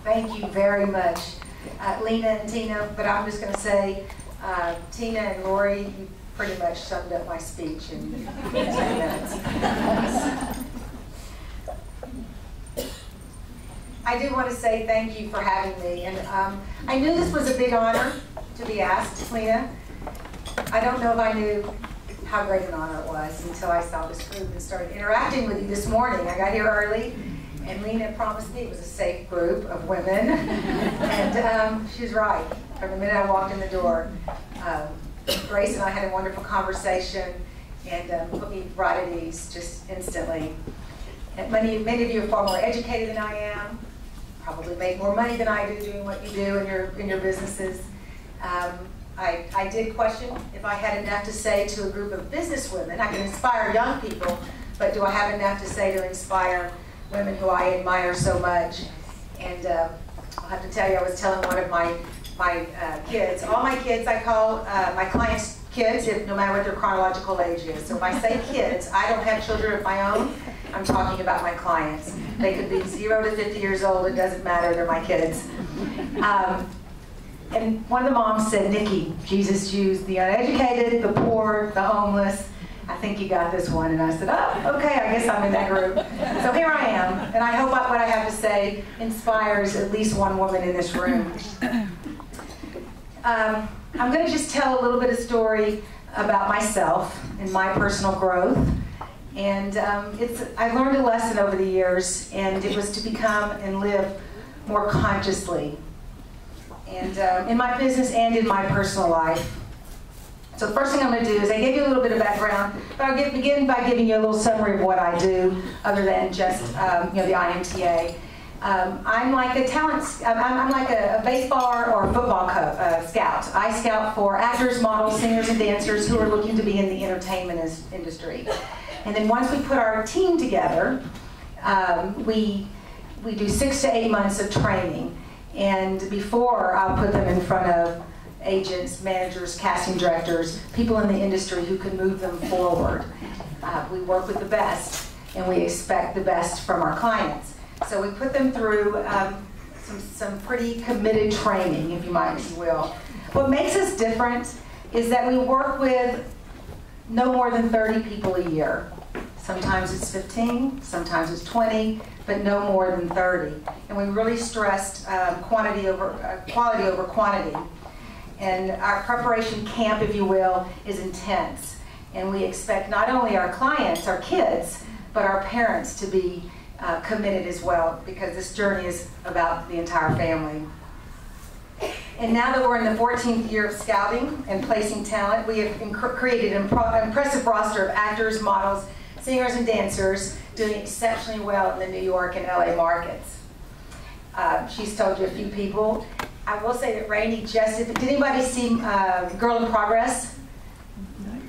Thank you very much, Lena and Tina, but I'm just going to say, Tina and Lori, you pretty much summed up my speech in 10 minutes. I do want to say thank you for having me, and I knew this was a big honor to be asked, Lena. I don't know if I knew how great an honor it was until I saw this group and started interacting with you this morning. I got here early, and Lena promised me it was a safe group of women, and she was right. From the minute I walked in the door, Grace and I had a wonderful conversation, and put me right at ease just instantly. And many of you are far more educated than I am, probably make more money than I do doing what you do in your businesses. I did question if I had enough to say to a group of business women. I can inspire young people, but do I have enough to say to inspire women who I admire so much? And I'll have to tell you, I was telling one of my kids, all my kids I call my clients kids, no matter what their chronological age is. So if I say kids, I don't have children of my own. I'm talking about my clients. They could be 0 to 50 years old, it doesn't matter, they're my kids. And one of the moms said, Nikki, Jesus used the uneducated, the poor, the homeless. I think you got this one. And I said, oh, okay, I guess I'm in that group. So here I am, and I hope what I have to say inspires at least one woman in this room. I'm going to just tell a little bit of story about myself and my personal growth. And I learned a lesson over the years, and it was to become and live more consciously. And in my business and in my personal life. So the first thing I'm going to do is I gave you a little bit of background, but I'll begin by giving you a little summary of what I do, other than just the IMTA. I'm like a I'm like a baseball or football scout. I scout for actors, models, singers, and dancers who are looking to be in the entertainment industry. And then once we put our team together, we do 6 to 8 months of training. And before, I'll put them in front of agents, managers, casting directors, people in the industry who can move them forward. We work with the best, and we expect the best from our clients. So we put them through some pretty committed training, if you will. What makes us different is that we work with no more than 30 people a year. Sometimes it's 15, sometimes it's 20, but no more than 30. And we really stressed quality over quantity. And our preparation camp, if you will, is intense. And we expect not only our clients, our kids, but our parents to be committed as well, because this journey is about the entire family. And now that we're in the 14th year of scouting and placing talent, we have created an impressive roster of actors, models, singers, and dancers doing exceptionally well in the New York and LA markets. She's told you a few people. I will say that Rainey did anybody see Girl in Progress?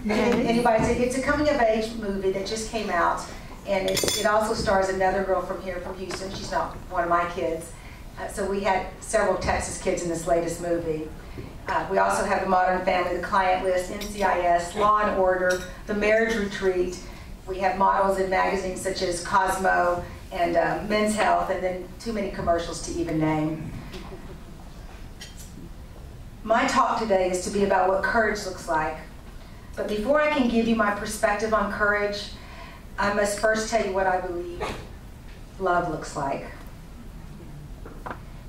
Anybody? It's a coming-of-age movie that just came out, and it also stars another girl from here, from Houston. She's not one of my kids. So we had several Texas kids in this latest movie. We also have The Modern Family, The Client List, NCIS, Law and Order, The Marriage Retreat. We have models in magazines such as Cosmo and Men's Health, and then too many commercials to even name. My talk today is to be about what courage looks like. But before I can give you my perspective on courage, I must first tell you what I believe love looks like.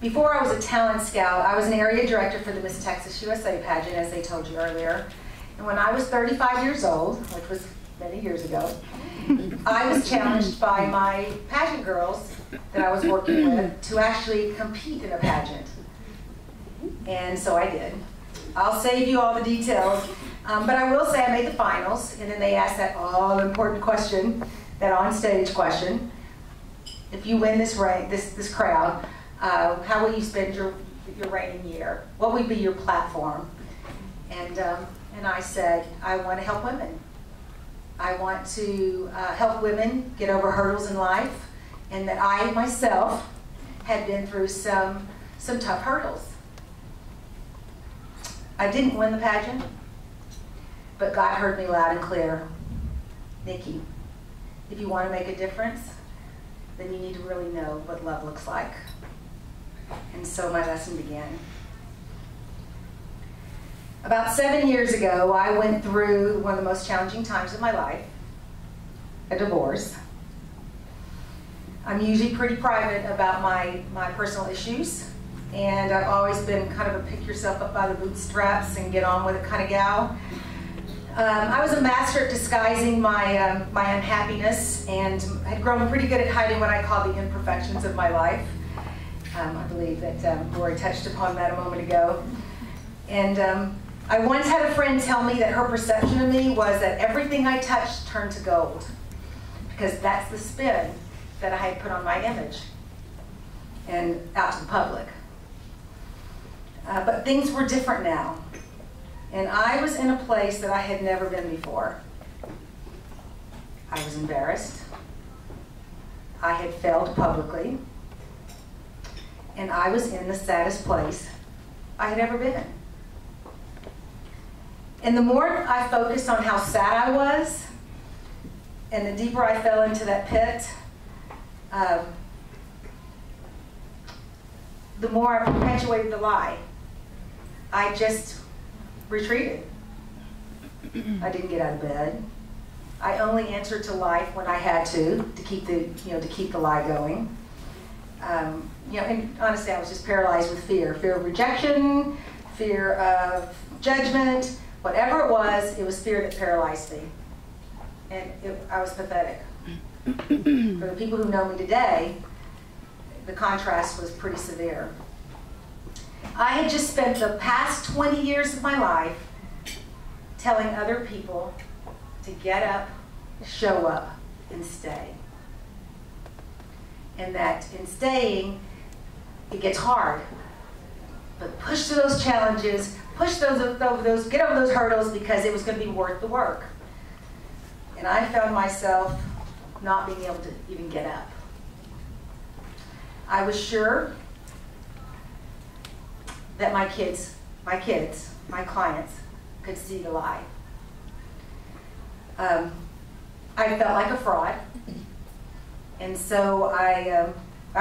Before I was a talent scout, I was an area director for the Miss Texas USA pageant, as they told you earlier. And when I was 35 years old, which was many years ago, I was challenged by my pageant girls that I was working with to actually compete in a pageant. And so I did. I'll save you all the details, but I will say I made the finals, and then they asked that all-important question, that on-stage question. If you win this crowd, how will you spend your reigning year? What would be your platform? And I said, I want to help women. I want to help women get over hurdles in life, and that I myself had been through some tough hurdles. I didn't win the pageant, but God heard me loud and clear. Nikki, if you want to make a difference, then you need to really know what love looks like. And so my lesson began. About 7 years ago, I went through one of the most challenging times of my life, a divorce. I'm usually pretty private about my personal issues, and I've always been kind of a pick yourself up by the bootstraps and get on with it kind of gal. I was a master at disguising my, my unhappiness, and had grown pretty good at hiding what I call the imperfections of my life. I believe that Lori touched upon that a moment ago. And I once had a friend tell me that her perception of me was that everything I touched turned to gold, because that's the spin that I had put on my image and out to the public. But things were different now. And I was in a place that I had never been before. I was embarrassed. I had failed publicly. And I was in the saddest place I had ever been. And the more I focused on how sad I was, and the deeper I fell into that pit, the more I perpetuated the lie. I just retreated. I didn't get out of bed. I only answered to life when I had to keep the lie going. And honestly, I was just paralyzed with fear of rejection, fear of judgment, whatever it was fear that paralyzed me. And I was pathetic. For the people who know me today, the contrast was pretty severe. I had just spent the past 20 years of my life telling other people to get up, show up, and stay. And that in staying, it gets hard. But push through those challenges, get over those hurdles, because it was going to be worth the work. And I found myself not being able to even get up. I was sure that my clients, could see the lie. I felt like a fraud. And so I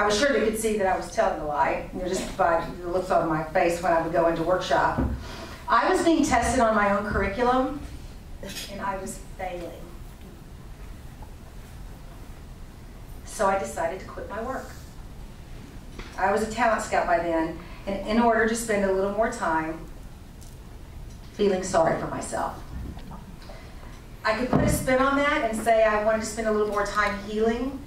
was sure they could see that I was telling a lie, just by the looks on my face when I would go into workshop. I was being tested on my own curriculum, and I was failing. So I decided to quit my work. I was a talent scout by then, and in order to spend a little more time feeling sorry for myself. I could put a spin on that and say I wanted to spend a little more time healing,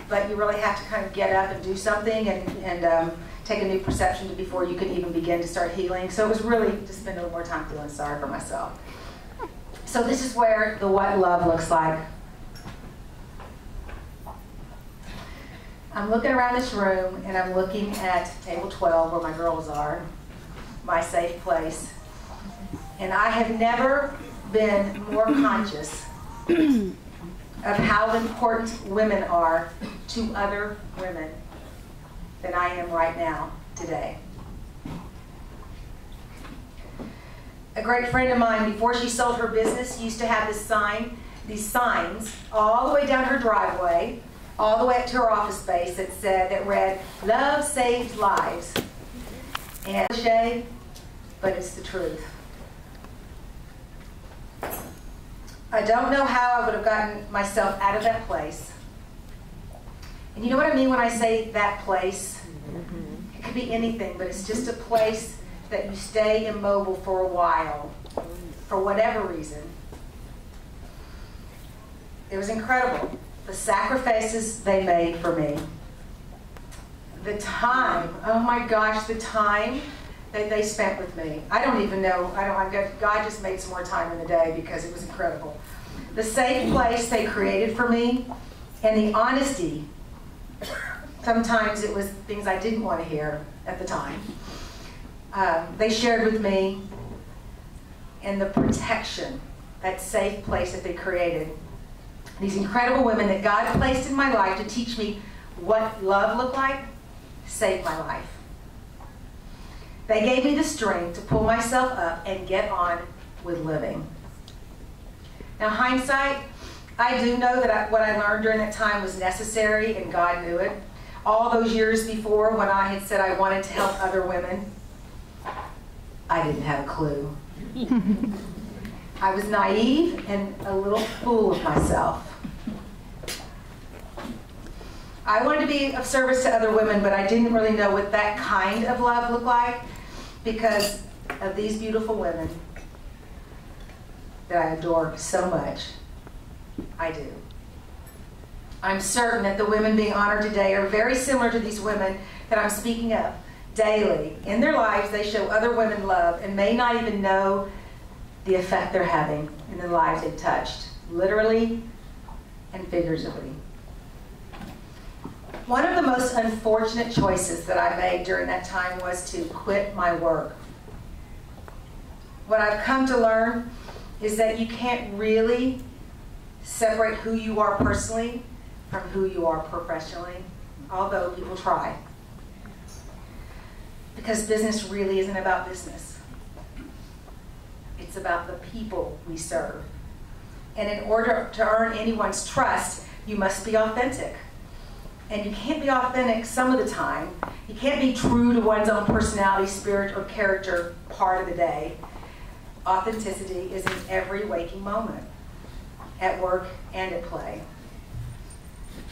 but you really have to kind of get up and do something and take a new perception before you could even begin to start healing. So it was really to spend a little more time feeling sorry for myself. So this is where the what love looks like. I'm looking around this room, and I'm looking at table 12 where my girls are, my safe place. And I have never been more conscious of how important women are to other women than I am right now, today. A great friend of mine, before she sold her business, used to have these signs all the way down her driveway, all the way up to her office space that read, "Love saves lives." And it's cliche, but it's the truth. I don't know how I would have gotten myself out of that place. And you know what I mean when I say that place? It could be anything, but it's just a place that you stay immobile for a while, for whatever reason. It was incredible. The sacrifices they made for me. The time, oh my gosh, the time that they spent with me. I don't even know, God just made some more time in the day because it was incredible. The safe place they created for me, and the honesty. Sometimes it was things I didn't want to hear at the time. They shared with me, and the protection, that safe place that they created. These incredible women that God placed in my life to teach me what love looked like, saved my life. They gave me the strength to pull myself up and get on with living. Now, hindsight, I do know that what I learned during that time was necessary, and God knew it. all those years before when I had said I wanted to help other women, I didn't have a clue. I was naive and a little fool of myself. I wanted to be of service to other women, but I didn't really know what that kind of love looked like because of these beautiful women that I adore so much. I do. I'm certain that the women being honored today are very similar to these women that I'm speaking of. Daily, in their lives, they show other women love and may not even know the effect they're having in the lives they've touched, literally and figuratively. One of the most unfortunate choices that I made during that time was to quit my work. What I've come to learn is that you can't really separate who you are personally from who you are professionally, although people try. Because business really isn't about business. It's about the people we serve. And in order to earn anyone's trust, you must be authentic. And you can't be authentic some of the time. You can't be true to one's own personality, spirit, or character part of the day. Authenticity is in every waking moment, at work and at play.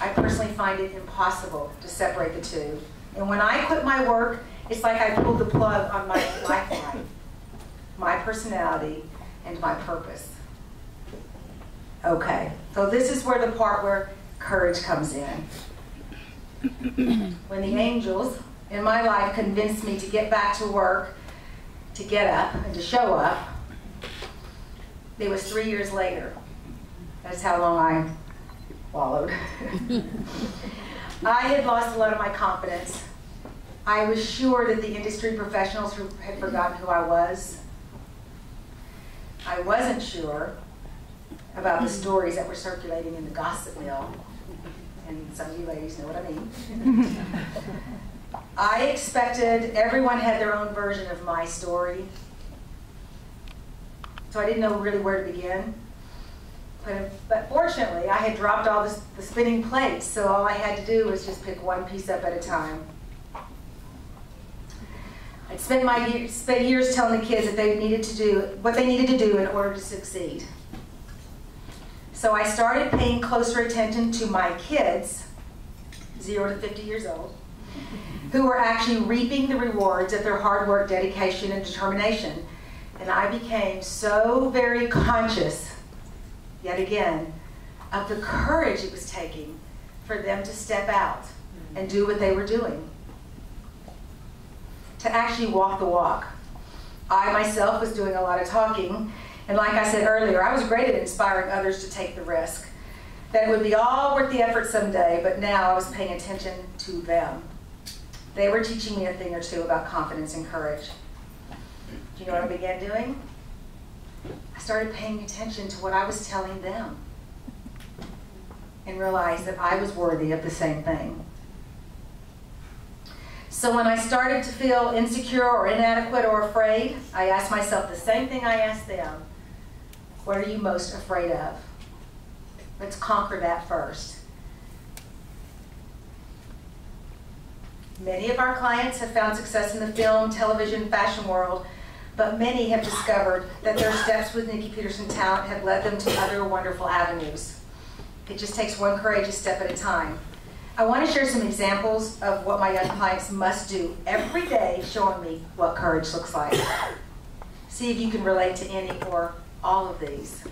I personally find it impossible to separate the two. And when I quit my work, it's like I pulled the plug on my lifeline, my personality, and my purpose. Okay, so this is where the part where courage comes in. When the angels in my life convinced me to get back to work, to get up, and to show up, it was 3 years later. That's how long I wallowed. I had lost a lot of my confidence. I was sure that the industry professionals had forgotten who I was. I wasn't sure about the stories that were circulating in the gossip mill. And some of you ladies know what I mean. I expected everyone had their own version of my story. So I didn't know really where to begin. But fortunately, I had dropped all the spinning plates, so all I had to do was just pick one piece up at a time. I'd spent years telling the kids that they needed to do what they needed to do in order to succeed. So I started paying closer attention to my kids, 0 to 50 years old, who were actually reaping the rewards of their hard work, dedication, and determination. And I became so very conscious, yet again, of the courage it was taking for them to step out and do what they were doing, to actually walk the walk. I myself was doing a lot of talking, and like I said earlier, I was great at inspiring others to take the risk, that it would be all worth the effort someday, but now I was paying attention to them. They were teaching me a thing or two about confidence and courage. Do you know what I began doing? I started paying attention to what I was telling them and realized that I was worthy of the same thing. So when I started to feel insecure or inadequate or afraid, I asked myself the same thing I asked them. What are you most afraid of? Let's conquer that first. Many of our clients have found success in the film, television, fashion world, but many have discovered that their steps with Nikki Pederson talent have led them to other wonderful avenues. It just takes one courageous step at a time. I want to share some examples of what my young clients must do every day, showing me what courage looks like. See if you can relate to any or all of these.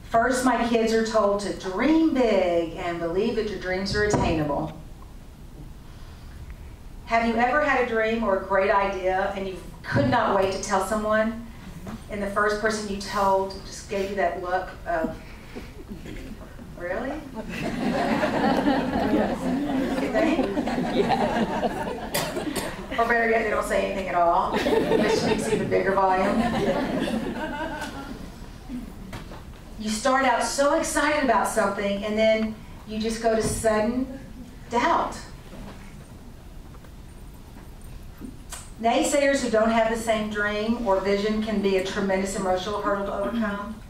First, my kids are told to dream big and believe that your dreams are attainable. Have you ever had a dream or a great idea and you could not wait to tell someone, and the first person you told just gave you that look of, really? You think? Yeah. Or better yet, they don't say anything at all, which speaks even bigger volume. You start out so excited about something, and then you just go to sudden doubt. Naysayers who don't have the same dream or vision can be a tremendous emotional hurdle to overcome.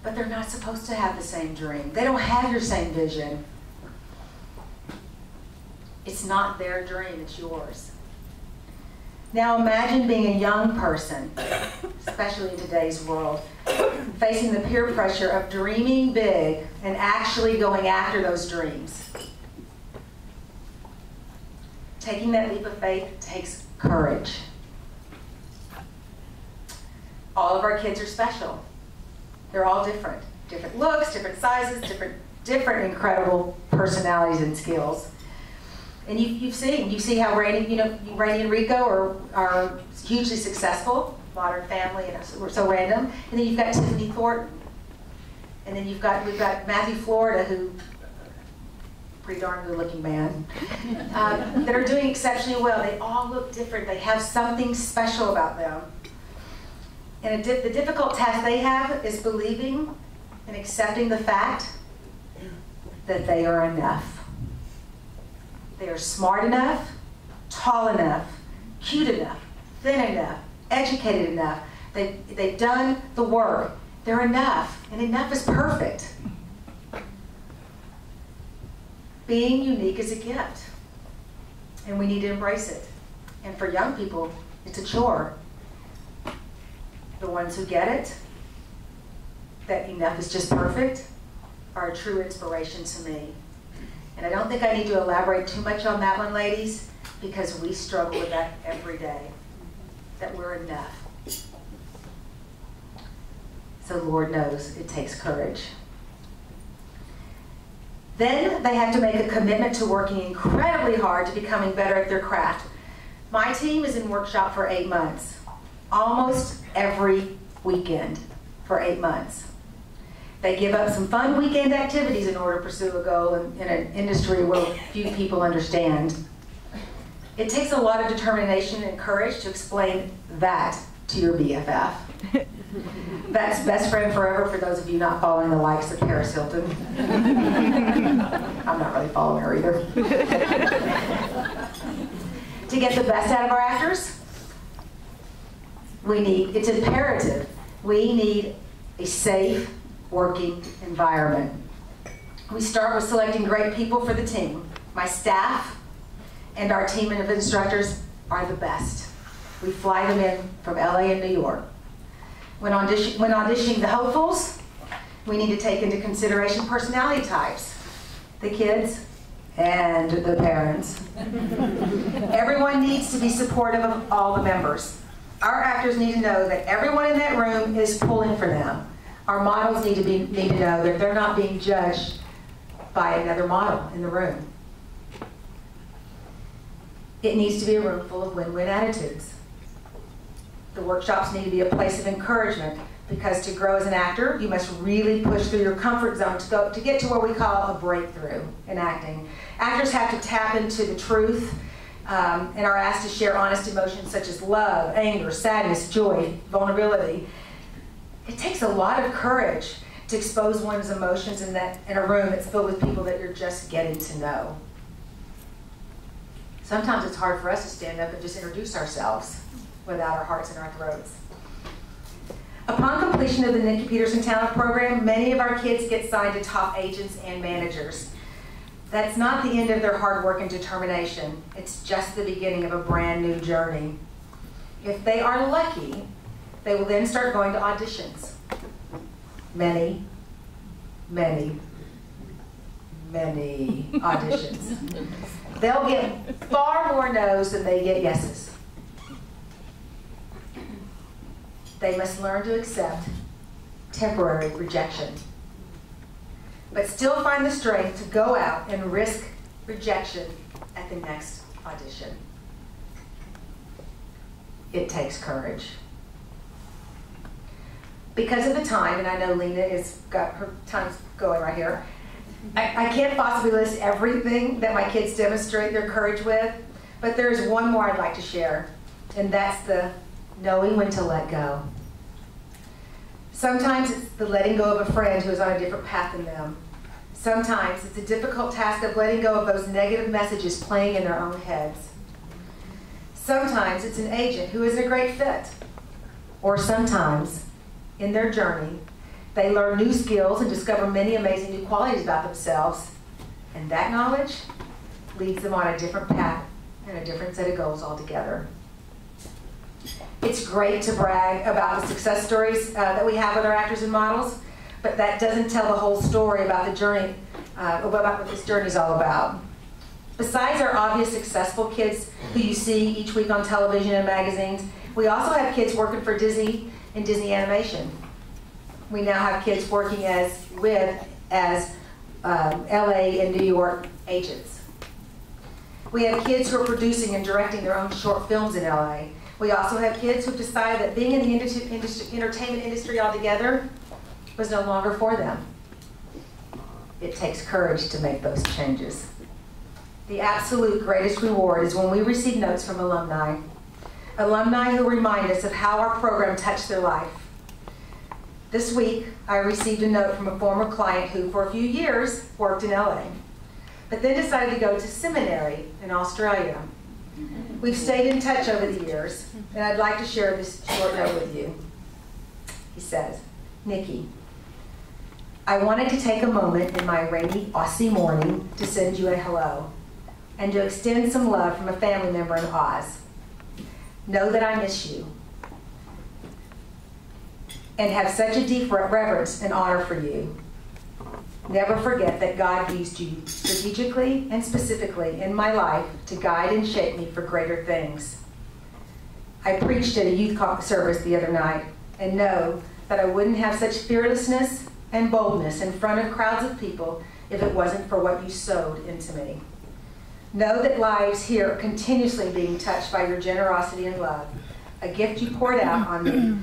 But they're not supposed to have the same dream. They don't have your same vision. It's not their dream, it's yours. Now imagine being a young person, especially in today's world, facing the peer pressure of dreaming big and actually going after those dreams. Taking that leap of faith takes courage. All of our kids are special. They're all different. Different looks, different sizes, different incredible personalities and skills. And you see how Rainey and Rico are hugely successful, modern family, and we're so random. And then you've got Tiffany Thornton. And then we've got Matthew Florida, who, pretty darn good looking man, that are doing exceptionally well. They all look different. They have something special about them. And the difficult task they have is believing and accepting the fact that they are enough. They are smart enough, tall enough, cute enough, thin enough, educated enough. They've done the work. They're enough, and enough is perfect. Being unique is a gift, and we need to embrace it. And for young people, it's a chore. The ones who get it, that enough is just perfect, are a true inspiration to me. And I don't think I need to elaborate too much on that one, ladies, because we struggle with that every day, that we're enough. So Lord knows it takes courage. Then they have to make a commitment to working incredibly hard to becoming better at their craft. My team is in workshop for 8 months, almost every weekend for 8 months. They give up some fun weekend activities in order to pursue a goal in an industry where few people understand. It takes a lot of determination and courage to explain that to your BFF. That's best friend forever for those of you not following the likes of Paris Hilton. I'm not really following her either. To get the best out of our actors, it's imperative, we need a safe working environment. We start with selecting great people for the team. My staff and our team of instructors are the best. We fly them in from LA and New York. When auditioning the hopefuls, we need to take into consideration personality types, the kids and the parents. Everyone needs to be supportive of all the members. Our actors need to know that everyone in that room is pulling for them. Our models need to know that they're not being judged by another model in the room. It needs to be a room full of win-win attitudes. The workshops need to be a place of encouragement, because to grow as an actor, you must really push through your comfort zone to get to what we call a breakthrough in acting. Actors have to tap into the truth and are asked to share honest emotions such as love, anger, sadness, joy, vulnerability. It takes a lot of courage to expose one's emotions in a room that's filled with people that you're just getting to know. Sometimes it's hard for us to stand up and just introduce ourselves without our hearts in our throats. Upon completion of the Nikki Pederson Talent Program, many of our kids get signed to top agents and managers. That's not the end of their hard work and determination. It's just the beginning of a brand new journey. If they are lucky, they will then start going to auditions. Many, many, many auditions. They'll get far more no's than they get yeses. They must learn to accept temporary rejection, but still find the strength to go out and risk rejection at the next audition. It takes courage. Because of the time, and I know Lena has got her time's going right here, I can't possibly list everything that my kids demonstrate their courage with, but there's one more I'd like to share, and that's the knowing when to let go. Sometimes it's the letting go of a friend who is on a different path than them. Sometimes it's the difficult task of letting go of those negative messages playing in their own heads. Sometimes it's an agent who isn't a great fit. Or sometimes, in their journey, they learn new skills and discover many amazing new qualities about themselves. And that knowledge leads them on a different path and a different set of goals altogether. It's great to brag about the success stories that we have with our actors and models, but that doesn't tell the whole story about the journey, about what this journey is all about. Besides our obvious successful kids who you see each week on television and magazines, we also have kids working for Disney and Disney Animation. We now have kids working as LA and New York agents. We have kids who are producing and directing their own short films in LA. We also have kids who've decided that being in the entertainment industry altogether was no longer for them. It takes courage to make those changes. The absolute greatest reward is when we receive notes from alumni. Alumni who remind us of how our program touched their life. This week, I received a note from a former client who, for a few years, worked in LA, but then decided to go to seminary in Australia. We've stayed in touch over the years, and I'd like to share this short note with you. He says, "Nikki, I wanted to take a moment in my rainy Aussie morning to send you a hello and to extend some love from a family member in Oz. Know that I miss you and have such a deep reverence and honor for you. Never forget that God used you strategically and specifically in my life to guide and shape me for greater things. I preached at a youth service the other night, and know that I wouldn't have such fearlessness and boldness in front of crowds of people if it wasn't for what you sowed into me. Know that lives here are continuously being touched by your generosity and love, a gift you poured out on me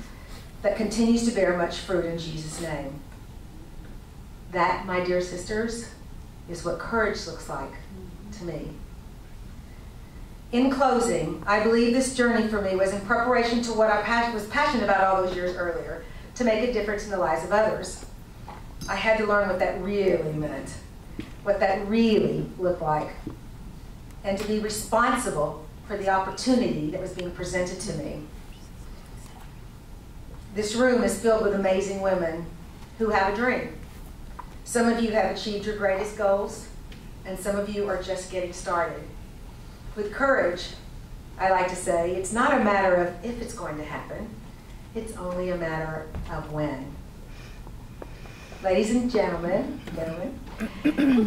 that continues to bear much fruit in Jesus' name." That, my dear sisters, is what courage looks like to me. In closing, I believe this journey for me was in preparation to what I was passionate about all those years earlier, to make a difference in the lives of others. I had to learn what that really meant, what that really looked like, and to be responsible for the opportunity that was being presented to me. This room is filled with amazing women who have a dream. Some of you have achieved your greatest goals, and some of you are just getting started. With courage, I like to say, it's not a matter of if it's going to happen, it's only a matter of when. Ladies and gentlemen,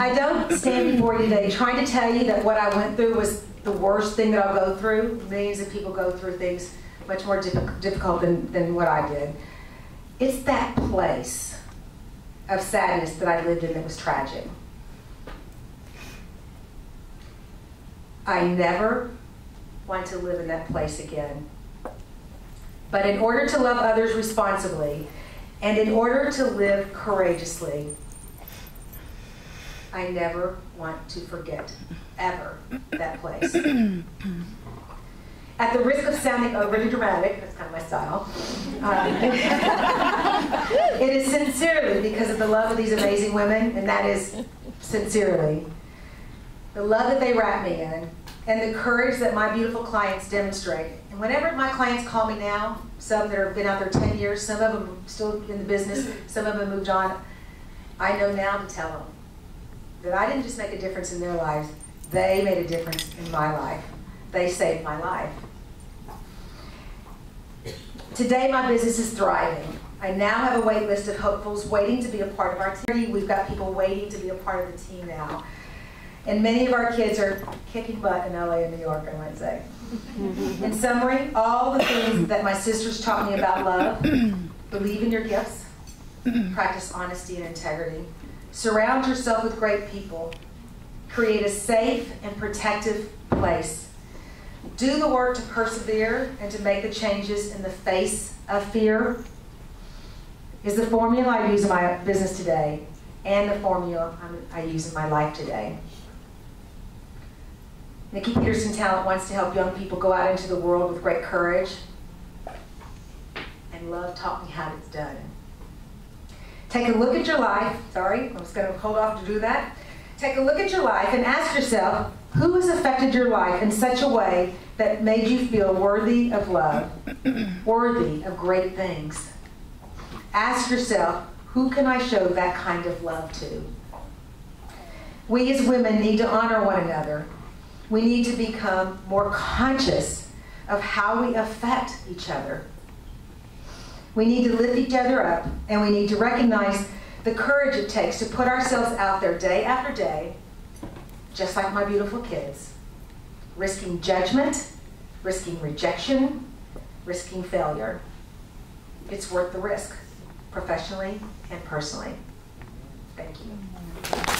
I don't stand before you today trying to tell you that what I went through was the worst thing that I'll go through. Millions of people go through things much more difficult than what I did. It's that place of sadness that I lived in that was tragic. I never want to live in that place again. But in order to love others responsibly, and in order to live courageously, I never want to forget, ever, that place. At the risk of sounding overly dramatic, that's kind of my style, it is sincerely because of the love of these amazing women, and that is sincerely. The love that they wrap me in, and the courage that my beautiful clients demonstrate. And whenever my clients call me now, some that have been out there 10 years, some of them still in the business, some of them moved on, I know now to tell them that I didn't just make a difference in their lives, they made a difference in my life. They saved my life. Today, my business is thriving. I now have a wait list of hopefuls waiting to be a part of our team. We've got people waiting to be a part of the team now. And many of our kids are kicking butt in LA and New York, I might say. In summary, all the things that my sisters taught me about love: believe in your gifts, practice honesty and integrity, surround yourself with great people, create a safe and protective place, do the work to persevere and to make the changes in the face of fear, is the formula I use in my business today and the formula I use in my life today. Nikki Pederson Talent wants to help young people go out into the world with great courage, and love taught me how it's done. Take a look at your life. Sorry, I'm just going to hold off to do that. Take a look at your life and ask yourself, who has affected your life in such a way that made you feel worthy of love, worthy of great things? Ask yourself, who can I show that kind of love to? We as women need to honor one another. We need to become more conscious of how we affect each other. We need to lift each other up, and we need to recognize the courage it takes to put ourselves out there day after day, just like my beautiful kids, risking judgment, risking rejection, risking failure. It's worth the risk, professionally and personally. Thank you.